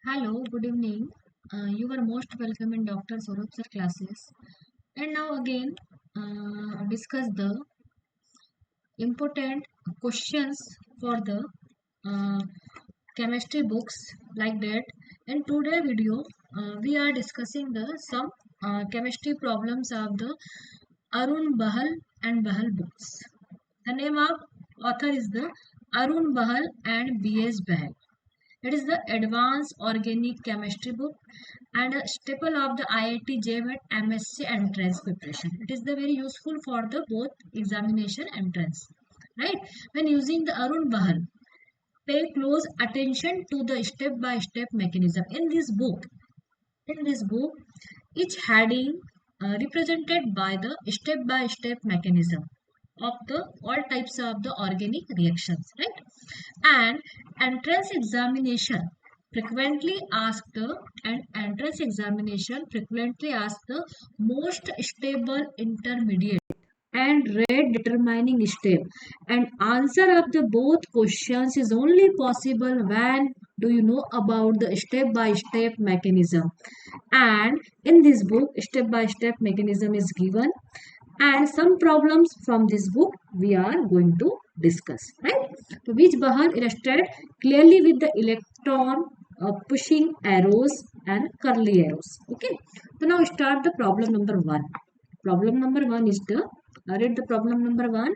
Hello, good evening. You are most welcome in Dr. Saurabh sir classes. And now again, discuss the important questions for the uh, chemistry books like that. In today video, we are discussing the some chemistry problems of the Arun Bahl and Bahl books. The name of author is the Arun Bahl and B.S. Bahl. It is the Advanced Organic Chemistry book and a staple of the IIT JMET MSc entrance preparation. It is the very useful for the both examination entrance. Right? When using the Arun Bahal, pay close attention to the step-by-step mechanism. In this book, each heading represented by the step-by-step mechanism of the all types of the organic reactions, right? And entrance examination frequently asked the entrance examination frequently asked the most stable intermediate and rate determining step, and answer of the both questions is only possible when do you know about the step by step mechanism. And in this book step by step mechanism is given, and some problems from this book we are going to discuss, right? So which Bahar illustrated clearly with the electron pushing arrows and curly arrows. Okay, so now start the problem number one. Problem number one is the read the problem number one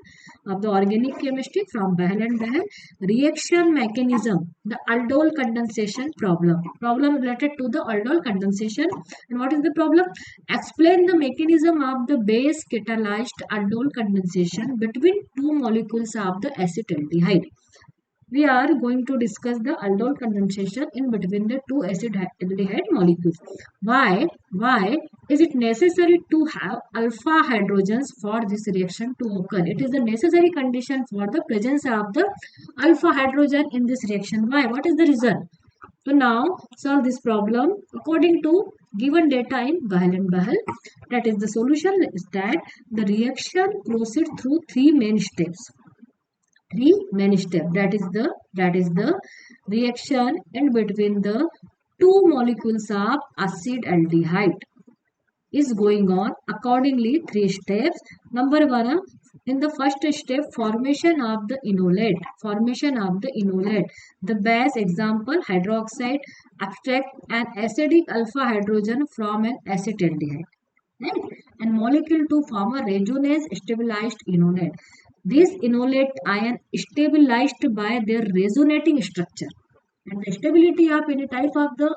of the organic chemistry from Bahl and Bahl. Reaction mechanism, the aldol condensation problem. Problem related to the aldol condensation. And what is the problem? Explain the mechanism of the base catalyzed aldol condensation between two molecules of the acetaldehyde. We are going to discuss the aldol condensation in between the two acetaldehyde molecules. Why is it necessary to have alpha hydrogens for this reaction to occur? It is the necessary condition for the presence of the alpha hydrogen in this reaction. Why? What is the reason? So now solve this problem according to given data in Bahl and Bahl. That is, the solution is that the reaction proceeds through three main steps. That is the reaction in between the two molecules of acid aldehyde is going on. Accordingly, three steps. Number one, in the first step, formation of the enolate. The base example hydroxide extract an acidic alpha hydrogen from an acetaldehyde, right? And molecule to form a resonance stabilized enolate. This enolate ion stabilized by their resonating structure. And the stability of any type of the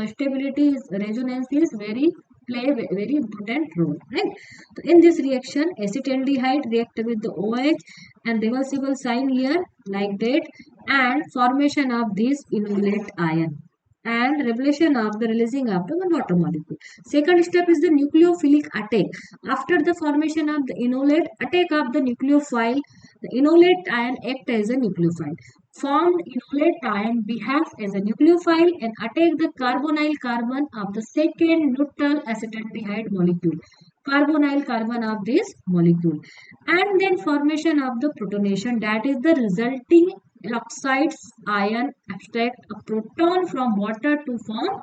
stability is resonance is play a very important role, right? So in this reaction, acetaldehyde react with the OH and reversible sign here like that, and formation of this enolate ion and revelation of the releasing of the water molecule. Second step is the nucleophilic attack. After the formation of the enolate, attack of the nucleophile, the enolate ion act as a nucleophile. Formed enolate ion behaves as a nucleophile and attack the carbonyl carbon of the second neutral acetaldehyde molecule. Carbonyl carbon of this molecule, and then formation of the protonation, that is the resulting oxides ion extract a proton from water to form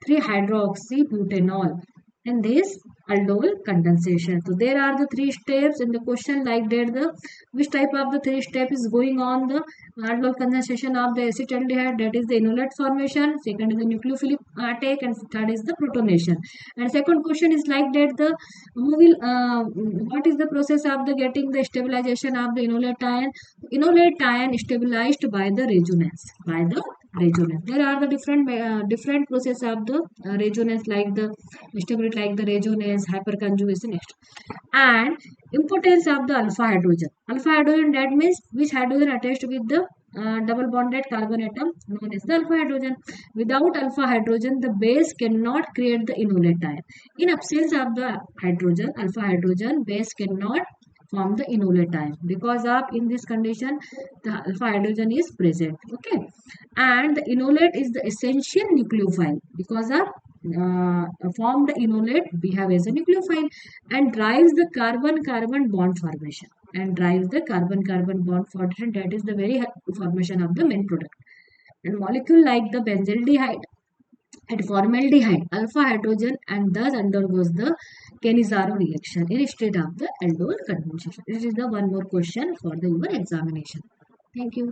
3-hydroxybutanol and this aldol condensation. So there are the three steps in the question like that. The which type of the three step is going on? The aldol condensation of the acetaldehyde, that is the enolate formation. Second is the nucleophilic attack, and third is the protonation. And second question is like that. The what is the process of the getting the stabilization of the enolate ion? Enolate ion stabilized by the resonance. There are the different process of the resonance, like the stability, like the resonance, hyperconjugation, next. And importance of the alpha hydrogen. Alpha hydrogen, that means which hydrogen attached with the double bonded carbon atom, known as the alpha hydrogen. Without alpha hydrogen, the base cannot create the enolate ion. In absence of the hydrogen, alpha hydrogen, base cannot form the enolate ion, because of in this condition the alpha hydrogen is present. Okay, and the enolate is the essential nucleophile, because of formed enolate behave as a nucleophile and drives the carbon-carbon bond formation, that is the very formation of the main product. And molecule like the benzaldehyde at formaldehyde alpha hydrogen and thus undergoes the Cannizzaro reaction instead of the aldol condensation. This is the one more question for the your examination. Thank you.